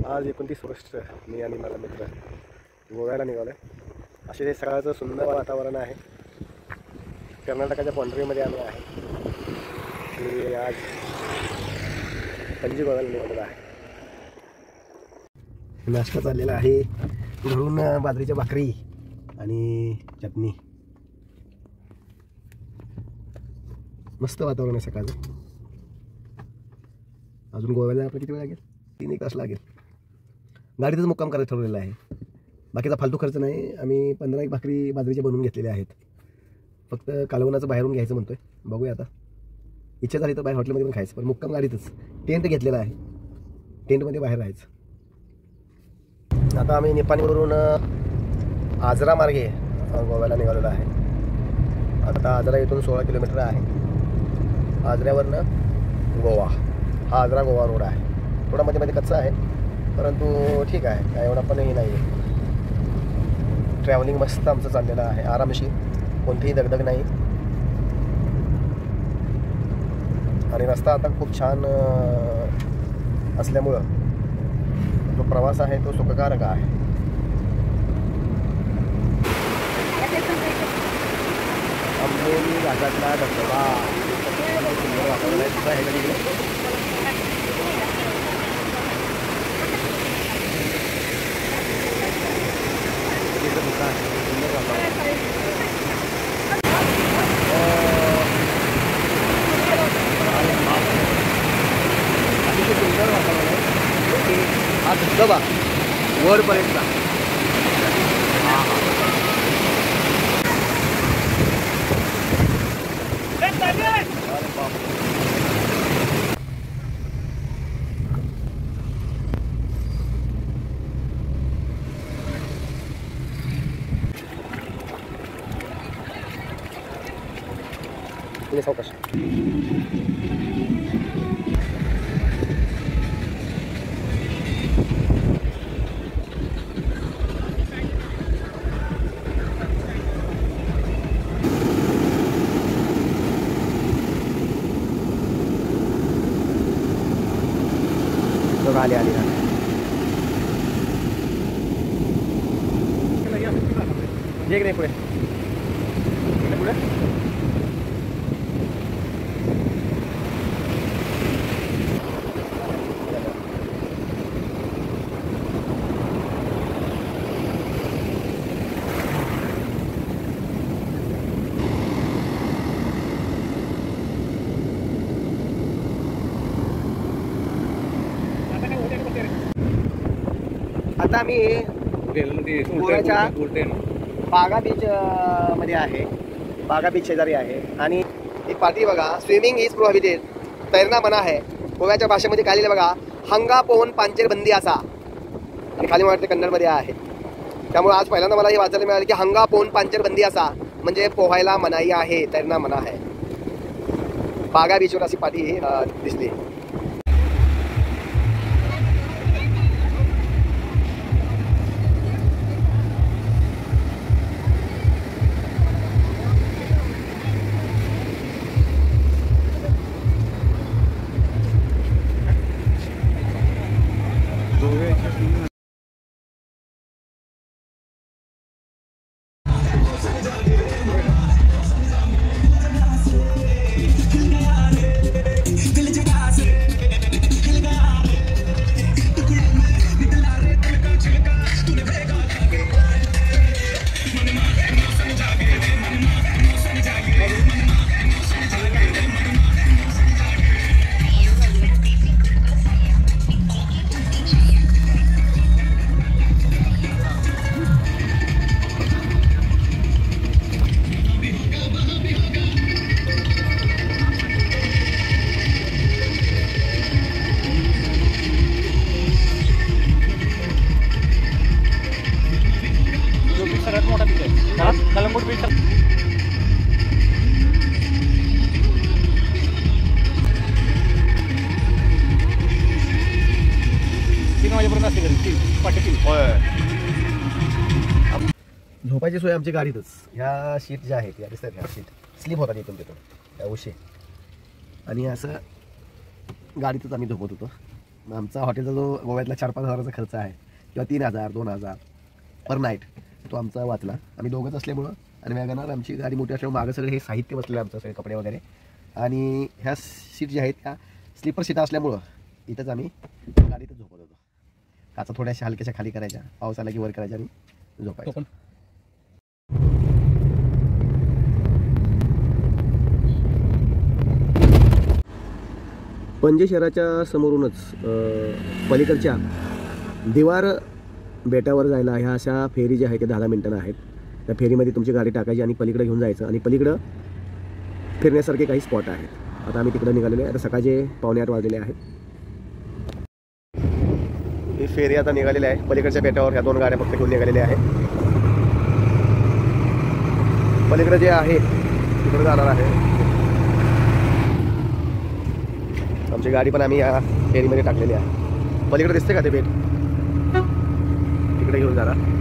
आज 29 ऑगस्ट मी आणि माझा मित्र गोव्याला निघालो आहे. असे हे सकाळचं सुंदर वातावरण आहे. कर्नाटकाच्या बाँड्रीमध्ये आम्ही आहे. मी आज पणजी गोव्याला निघालेलो आहे. नाश्ता चाललेला आहे. घरून बाजरीच्या भाकरी आणि चटणी. मस्त वातावरण आहे सकाळचं. अजून गोव्याला जायला किती वेळ लागेल? 3-1 तास लागेल. गाडीतच मुक्काम करायचं ठरवलेलं आहे. बाकीचा फालतू खर्च नाही. आम्ही 15 भाकरी बाजरीच्या बनवून घेतलेल्या आहेत. फक्त कालवणाचं बाहेरून घ्यायचं म्हणतोय. बघूया आता. इच्छा झाली तर बाहेर हॉटेलमध्ये पण खायचं, पण मुक्काम गाडीतच. टेंट घेतलेला आहे. टेंटमध्ये बाहेर राहायचं. आता आम्ही निपाणीवरून आजरा मार्गे गोव्याला निघालेलो आहे. आता आजरा इथून 16 किलोमीटर आहे. आजऱ्यावरनं गोवा. हा आजरा गोवा रोड आहे. थोडा मध्ये कच्चा आहे, परंतु ठीक आहे, काय एवढा पण हे नाही आहे. ट्रॅव्हलिंग मस्त आमचं चाललेलं आहे, आरामशीर, कोणतीही दगदग नाही. आणि रस्ता आता खूप छान असल्यामुळं जो प्रवास आहे तो सुखकारक आहे. आंबोली घाटातला धबधबा सुंदर वातावरण आहे. हा धबधबा वरपर्यंत. सावकाश. आली आली एक नाही पुढे पुढे. आता आम्ही गोव्याच्या बागा बीच मध्ये आहे. बागा बीच शेजारी आहे. आणि एक पार्टी बघा, स्विमिंग इज प्रोहिबिटेड, तैरना मना है. गोव्याच्या भाषेमध्ये काय लिहिलं बघा, हंगा पोहन पांचेर बंदी असा. आणि खाली वाटते कन्नडमध्ये आहे. त्यामुळे आज पहिल्यांदा मला हे वाचायला मिळालं की हंगा पोहन पांचेर बंदी असा म्हणजे पोहायला मनाई आहे, तैरना मना आहे. बागा बीचवर अशी पार्टी दिसली. कलंगूट बीच 3 वाजेपर्यंत असते घरी. 3 होय. झोपायची सोय आमची गाडीतच. ह्या शीट ज्या आहेत या दिसतात, ह्या शीट स्लिप होतात इथून तिथून त्या उशे. आणि असं गाडीतच आम्ही झोपत होतो. आमचा हॉटेलचा जो गोव्यातला 4-5 हजाराचा खर्च आहे किंवा 3,000 2,000 पर नाईट तो आमचा वाचला. आम्ही दोघंच असल्यामुळं आणि वॅगनर आमची गाडी मोठी असल्यामुळे मागं सगळे हे साहित्य बसलेलं आमचं सगळे कपडे वगैरे. आणि ह्या सीट ज्या आहेत त्या स्लीपर सीट असल्यामुळं इथंच आम्ही गाडीतच झोपत होतो. काचा थोड्याशा हलक्याशा खाली करायच्या, पाऊस आला की वर करायच्या आणि झोपायचं. पणजी शहराच्या समोरूनच पलीकडच्या दिवार बेटावर जायला ह्या अशा फेरी ज्या आहेत त्या 10 मिनिटांना आहेत. त्या फेरीमध्ये तुमची गाडी टाकायची आणि पलीकडे घेऊन जायचं आणि पलीकडं फिरण्यासारखे काही स्पॉट आहेत. आता आम्ही तिकडे निघालेलो आहे. आता सकाळचे 7:45 वाजलेले आहेत. ही फेरी आता निघालेली आहे. पलीकडच्या बेटावर ह्या 2 गाड्या फक्त घेऊन निघालेल्या आहेत. पलीकडे जे आहे तिकडे जाणार आहे. आमची गाडी पण आम्ही या फेरीमध्ये टाकलेली आहे. पलीकडे दिसते का ते बेट, तिकडे घेऊन जाणार.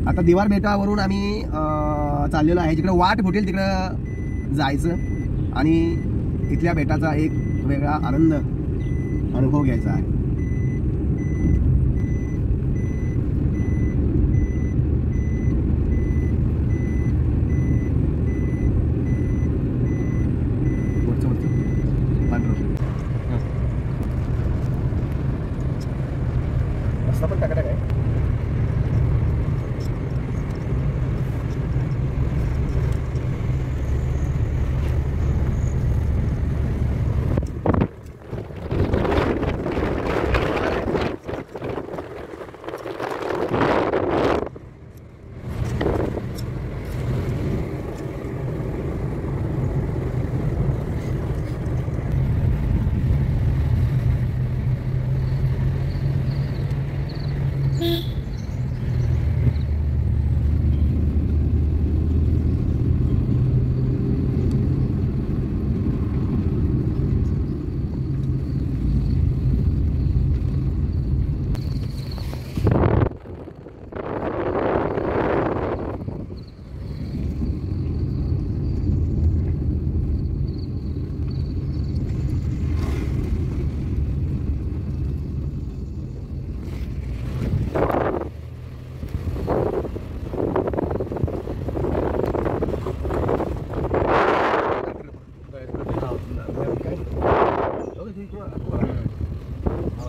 आता दिवार बेटावरून आम्ही चाललेलो आहे. जिकडे वाट फुटेल तिकडं जायचं आणि इथल्या बेटाचा एक वेगळा आनंद अनुभव घ्यायचा आहे. रस्ता पण टाकाटाक आहे.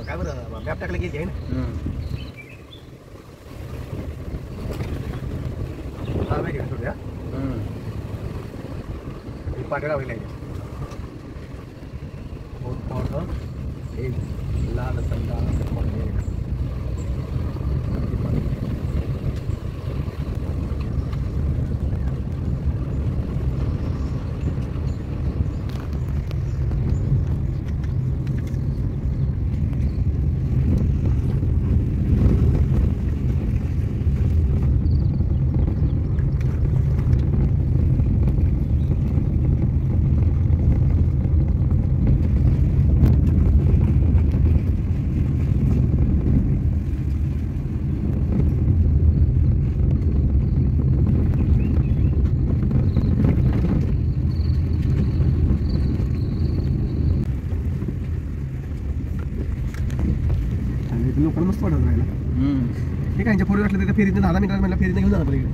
काय बरं मॅप टाकलं गेली आहे ना. हा माहिती का थोड्या पाट्या लावलेल्या आहेत. लाल संदा लोकांना मस्त वाटत राहिला. हे काय फोटो असलं तर फेरीतून 10 मिनिटात मला फेरीने घेऊन जाणार पलीकडे.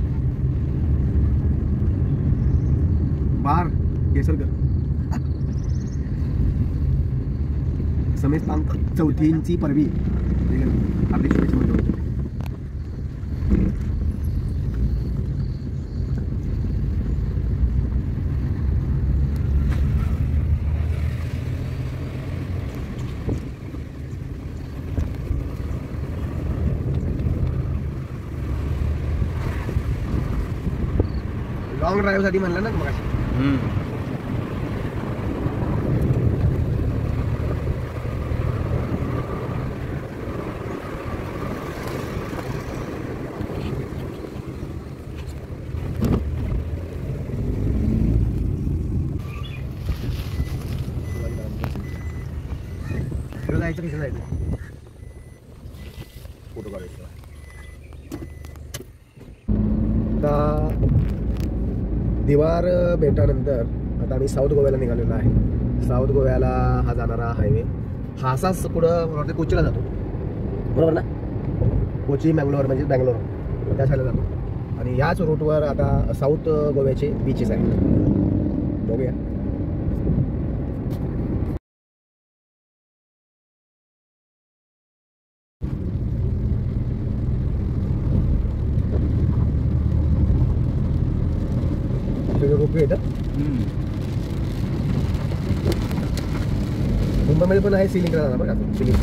बार केसरकर समेस्तांक 4थींची परवी आपली शुभेच्छा म्हणतो. लॉंग ड्राईव्ह साठी म्हणलं ना मग. जायचं कसं जायचं फोटो काढायचं. आता दिवार बेटानंतर आता आम्ही साऊथ गोव्याला निघालेलो आहे. साऊथ गोव्याला हा जाणारा हायवे हा असाच पुढं मला वाटतं कोचीला जातो, बरोबर ना? कोची मँगलोर म्हणजे बँगलोर त्या साईडला जातो. आणि याच रूटवर आता साऊथ गोव्याचे बीचेस आहेत. बघूया. रोपवे येतं मुंबईमध्ये पण आहे. सिलिंग राहणार बघा सिलिंग.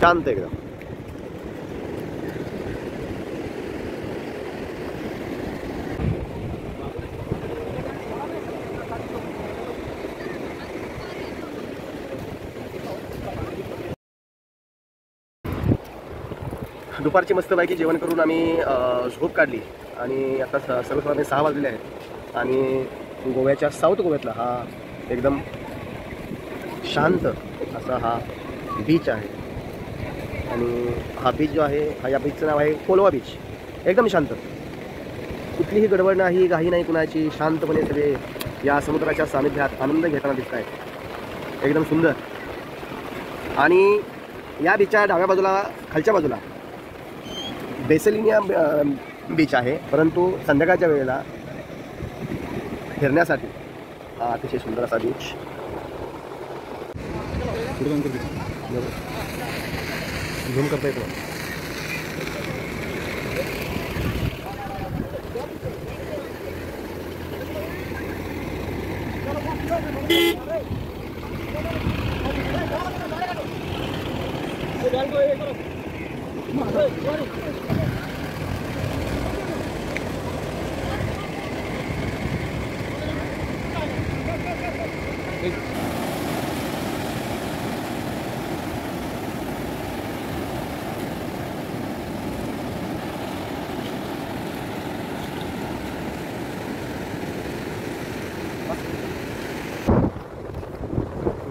शांत एकदम. दुपारची मस्तपैकी जेवण करून आम्ही झोप काढली आणि आता सर्वसाधारण 6 वाजलेले आहेत. आणि गोव्याच्या साऊथ गोव्यातला हा एकदम शांत असा हा बीच आहे. आणि हा बीच जो आहे हा या बीचचं नाव आहे कोलवा बीच. एकदम शांत, कुठलीही गडबड नाही, घाई नाही कुणाची. शांतपणे सगळे या समुद्राच्या सानिध्यात आनंद घेताना दिसत आहेत. एकदम सुंदर. आणि या बीचच्या डाव्या बाजूला खालच्या बाजूला बेसलिनिया बीच आहे, परंतु संध्याकाळच्या वेळेला फिरण्यासाठी हा अतिशय सुंदर असा बीच. झूम करता येतो.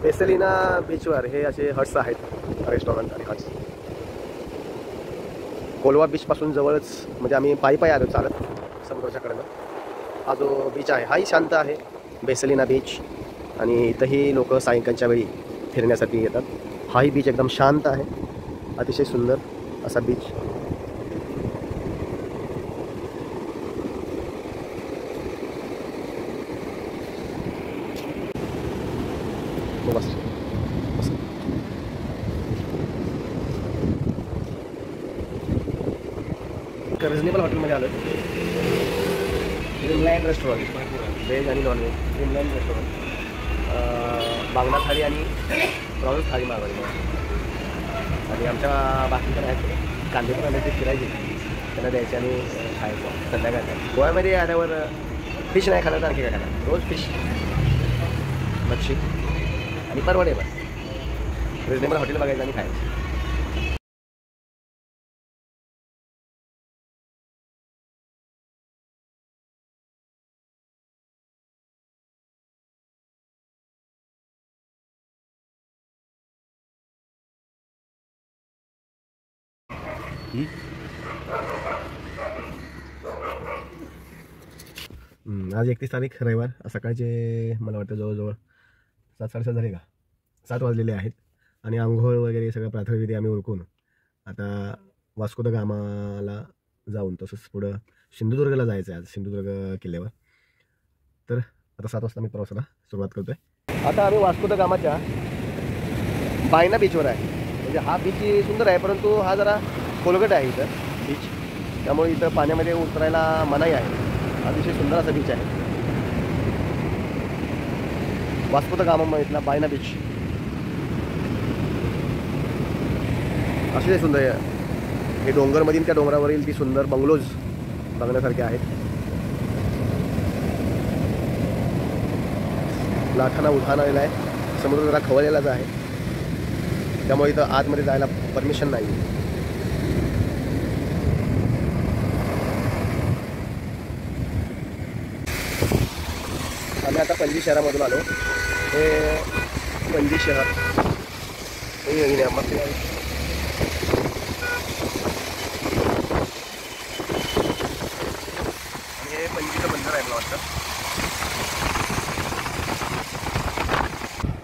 बेसलिना बीचवर हे असे हट्स आहेत, रेस्टॉरंट आणि हट्स. कोलवा बीचपासून जवळच, म्हणजे आम्ही पायी आलो चालत समुद्राच्या कडेनं. हा जो बीच आहे हाही शांत आहे, बेसलिना बीच. आणि इथंही लोक सायंकाळच्या वेळी फिरण्यासाठी येतात. हाही बीच एकदम शांत आहे, अतिशय सुंदर असा बीच. रिजनेबल हॉटेलमध्ये आलो. ड्रीमलँड रेस्टॉरंट, व्हेज आणि नॉनव्हेज. Dreamland restaurant. बांगडा थाळी आणि प्रॉन्स थाळी मागवली. आणि आमच्या बाकी पण आहेत, कांदे पण आले ते फिरायचे, त्यांना द्यायचे आणि खायचं संध्याकाळचं. गोव्यामध्ये आल्यावर फिश नाही खाणार तर आणखी काय खाणार? रोज फिश, मच्छी आणि परवडेबल. रिजनेबल हॉटेल बघायचं आणि खायचं. आज 31 तारीख रविवार. सकाळचे मला वाटतं जवळजवळ 7-7:30 झाले का, 7 वाजलेले आहेत. आणि आंघोळ वगैरे सगळं प्राथमिकविधी आम्ही उरकून आता वास्को द गामाला जाऊन तसंच पुढं सिंधुदुर्गला जायचं आहे आज, सिंधुदुर्ग किल्ल्यावर. तर आता 7 वाजता मी प्रवासाला सुरुवात करतो आहे. आता आम्ही वास्को द गामाच्या बायना बीचवर आहे. म्हणजे हा बीच सुंदर आहे, परंतु हा जरा खोलगट आहे इथं बीच, त्यामुळे इथं पाण्यामध्ये उतरायला मनाई आहे. अतिशय सुंदर असा बीच आहे वास्को द गामा इथला बायना बीच. अतिशय सुंदर आहे. हे डोंगरमधील त्या डोंगरावरील ती सुंदर बंगलोज बघण्यासारखे आहेत. लाटांना उधाण आलेला आहे, समुद्र जरा खवळलेलाच आहे, त्यामुळे इथं आतमध्ये जायला परमिशन नाही. आम्ही आता पणजी शहरामधून आलो. हे पणजी शहर मस्त आहे. आणि हे पणजीचं बंदर आहे मला वाटतं.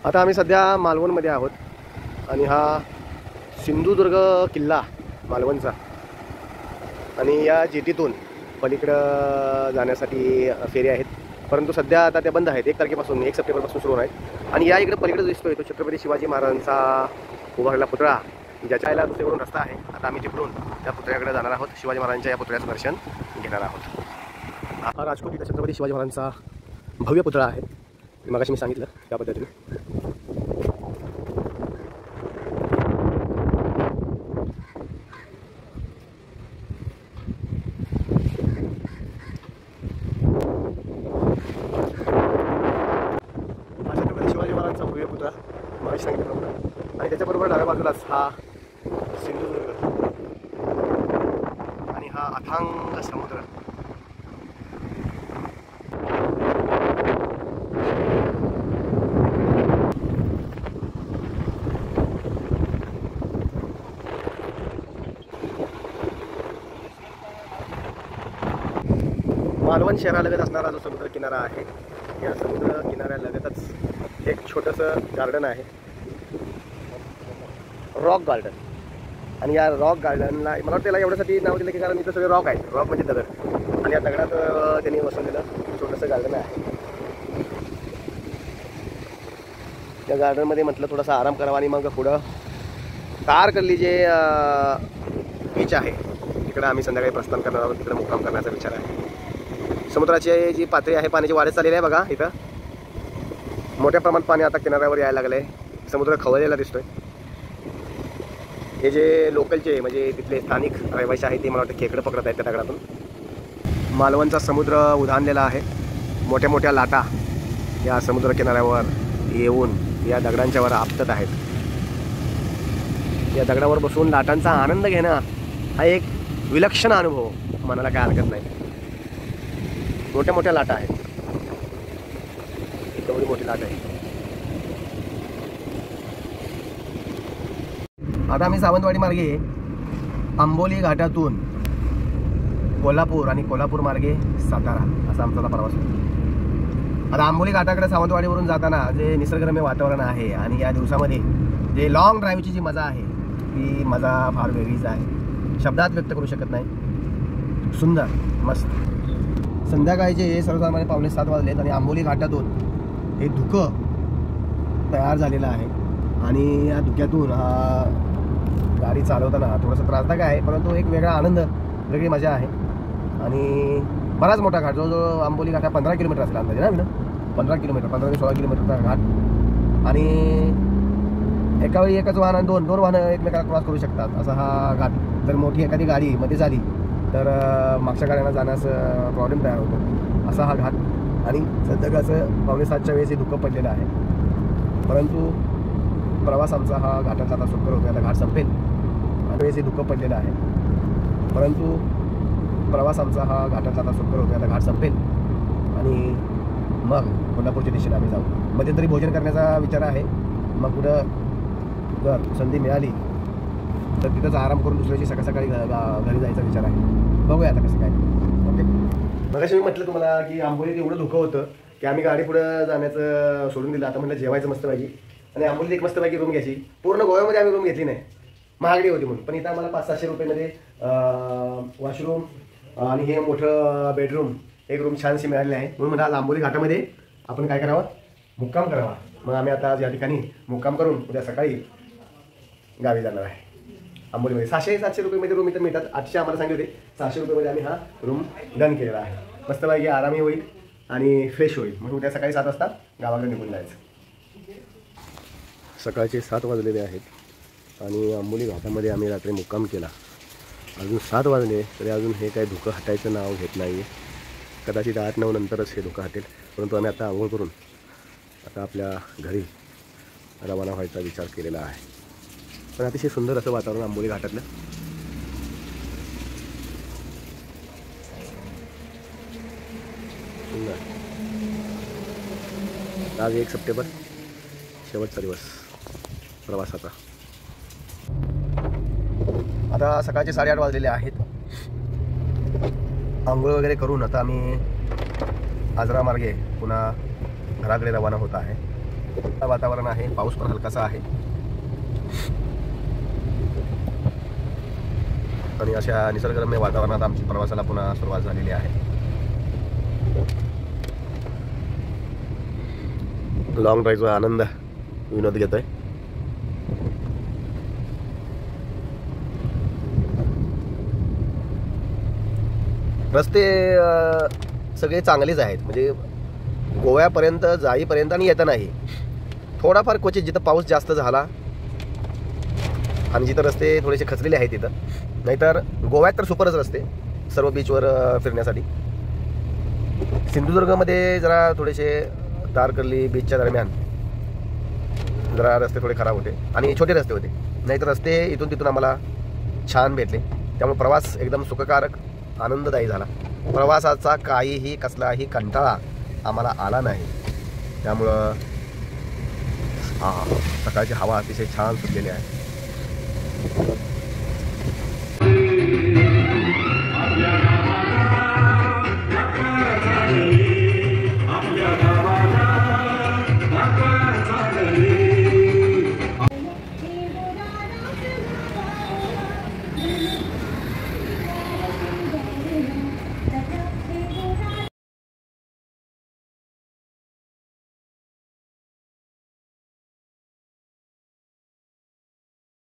आता आम्ही सध्या मालवणमध्ये आहोत आणि हा सिंधुदुर्ग किल्ला मालवणचा. आणि या जेटीतून पलीकडं जाण्यासाठी फेरी आहेत, परंतु सध्या आता त्या बंद आहेत. 1 तारखेपासून 1 सप्टेंबरपासून सुरू आहेत. आणि या इकडे पलीकडे दिसतोय तो छत्रपती शिवाजी महाराजांचा उभारलेला पुतळा, ज्याच्या याला दुसरीकडून रस्ता आहे. आता आम्ही तिकडून त्या पुतळ्याकडे जाणार आहोत. शिवाजी महाराजांच्या या पुतळ्याचं दर्शन घेणार आहोत. हा राजकोट इथं छत्रपती शिवाजी महाराजांचा भव्य पुतळा आहे, मगाशी मी सांगितलं त्या पद्धतीने. आणि त्याच्याबरोबर डाव्या बाजूलाच हा सिंधुदुर्ग आणि हा अथांग समुद्र. मालवण शहरालगत असणारा जो समुद्र किनारा आहे, या समुद्र किनाऱ्यालगतच एक छोटंसं गार्डन आहे, रॉक गार्डन. आणि या रॉक गार्डनला मला वाटतं त्याला एवढ्यासाठी नाव दिलं की कारण इथं सगळे रॉक आहे. रॉक म्हणजे दगड, आणि या दगडात त्यांनी वसवलेलं छोटंसं गार्डन आहे. त्या गार्डनमध्ये म्हटलं थोडासा आराम करावा आणि मग पुढं तारकर्ली जे बीच आहे तिकडं आम्ही संध्याकाळी प्रस्थान करणार आहोत. तिकडे मुक्काम करण्याचा विचार आहे. समुद्राची जी पातळी आहे, पाण्याची वाढ चाललेली आहे बघा. इथं मोठ्या प्रमाणात पाणी आता किनाऱ्यावर यायला लागलं आहे. समुद्र खवळलेला दिसतोय. हे जे लोकलचे म्हणजे तिथले स्थानिक रहिवासी आहेत ते मला वाटतं खेकडं पकडत आहेत त्या दगडातून. मालवणचा समुद्र उधाणलेला आहे. मोठ्या मोठ्या लाटा या समुद्र किनाऱ्यावर येऊन या दगडांच्यावर आपटत आहेत. या दगडावर बसून लाटांचा आनंद घेणं हा एक विलक्षण अनुभव, मनाला काय हरकत नाही. मोठ्या मोठ्या लाटा आहेत, एवढी मोठी लाट आहे. आता आम्ही सावंतवाडी मार्गे आंबोली घाटातून कोल्हापूर आणि कोल्हापूर मार्गे सातारा असा आमचा प्रवास होतो. आता आंबोली घाटाकडे सावंतवाडीवरून जाताना जे निसर्गरम्य वातावरण आहे आणि या दिवसामध्ये जे लॉंग ड्राईव्हची जी मजा आहे ती मजा फार वेगळीच आहे, शब्दात व्यक्त करू शकत नाही. सुंदर, मस्त. संध्याकाळचे सर्वसामान्य 6:45 वाजलेत आणि आंबोली घाटातून हे धुकं तयार झालेलं आहे. आणि या धुक्यातून हा गाडी चालवताना थोडासा त्रासदायक आहे, परंतु एक वेगळा आनंद, वेगळी मजा आहे. आणि बराच मोठा घाट, जो आंबोली घाट हा 15 किलोमीटर असला अंदाजे ना. 15 किलोमीटर, 15 ते 16 किलोमीटरचा घाट. आणि एका वेळी एकच वाहन आणि दोन वाहनं एकमेकाला क्रॉस करू शकतात असा हा घाट. जर मोठी एखादी गाडी मध्ये झाली तर मागच्या गाड्यांना जाण्यास प्रॉब्लेम तयार होतो असा हा घाट. आणि संध्याकाळचं 6:45च्या वेळेस हे धुकं पडलेलं आहे, परंतु प्रवास आमचा हा घाटाचा आता सुकर होतो. आता घाट संपेल आणि वेळेस हे धुकं पडलेलं आहे, परंतु प्रवास आमचा हा घाटाचा आता सुकर होतो. आता घाट संपेल आणि मग कोल्हापूरच्या दिशेने आम्ही जाऊ. मध्यंतरी भोजन करण्याचा विचार आहे. मग पुढं जर संधी मिळाली तर तिथंच आराम करून दुसऱ्या दिवशी सकाळी घरी जायचा विचार आहे. बघूया आता कसं काय. ओके. मगाशी मी म्हटलं तुम्हाला की आंबोलीत एवढं धुकं होतं की आम्ही गाडी पुढं जाण्याचं सोडून दिलं. आता म्हटलं जेवायचं मस्त पाहिजे आणि आंबोलीत एक मस्तपैकी रूम घ्यायची. पूर्ण गोव्यामध्ये आम्ही रूम घेतली नाही, महागडी होती म्हणून. पण इथं आम्हाला 500-600 रुपयेमध्ये वॉशरूम आणि हे मोठं बेडरूम, एक रूम छानशी मिळालेली आहे. म्हणून म्हणजे आज आंबोली घाटामध्ये आपण काय करावं, मुक्काम करावा. मग आम्ही आता आज या ठिकाणी मुक्काम करून उद्या सकाळी गावी जाणार आहे. आंबोलीमध्ये 600-700 रुपयेमध्ये रूम इथं मिळतात. 800 आम्हाला सांगितले होते. 600 रुपयेमध्ये आम्ही हा रूम डन केलेला आहे. मस्तपैकी आरामही होईल आणि फ्रेश होईल. मग उद्या सकाळी 7 वाजता गावाकडे निघून जायचं. सकाळचे 7 वाजलेले आहेत आणि आंबोली घाटामध्ये आम्ही रात्री मुक्काम केला. अजून 7 वाजले तरी अजून हे काही धुकं हटायचं नाव घेत नाही. कदाचित 8-9 नंतरच हे धुकं हटेल. परंतु आम्ही आता आंघोळ करून आता आपल्या घरी रवाना व्हायचा विचार केलेला आहे. पण अतिशय सुंदर असं वातावरण आंबोली घाटातलं. सुंदर. आज 1 सप्टेंबर, शेवटचा दिवस प्रवासाचा. आता सकाळचे 8:30 वाजलेले आहेत. आंघोळ वगैरे करून आता आम्ही आजरा मार्गे पुन्हा घराकडे रवाना होत आहे. वातावरण आहे, पाऊस पण हलकासा आहे आणि अशा निसर्गरम्य वातावरणात आमची प्रवासाला पुन्हा सुरुवात झालेली आहे. लॉंग ड्राईव्हचा आनंद विनोद घेतोय. रस्ते सगळे चांगलेच आहेत, म्हणजे गोव्यापर्यंत जाईपर्यंत आणि येतानाही थोडाफार क्वचित जिथं पाऊस जास्त झाला आणि जिथं रस्ते थोडेसे खचलेले आहेत तिथं, नाहीतर गोव्यात तर सुपरच रस्ते सर्व बीचवर फिरण्यासाठी. सिंधुदुर्गमध्ये जरा थोडेसे तारकर्ली बीचच्या दरम्यान जरा रस्ते थोडे खराब होते आणि छोटे रस्ते होते, नाहीतर रस्ते इथून तिथून आम्हाला छान भेटले. त्यामुळे प्रवास एकदम सुखकारक आनंददायी झाला. प्रवासाचा काहीही कसलाही कंटाळा आम्हाला आला नाही. त्यामुळं सकाळची हवा अतिशय छान सुटलेली आहे.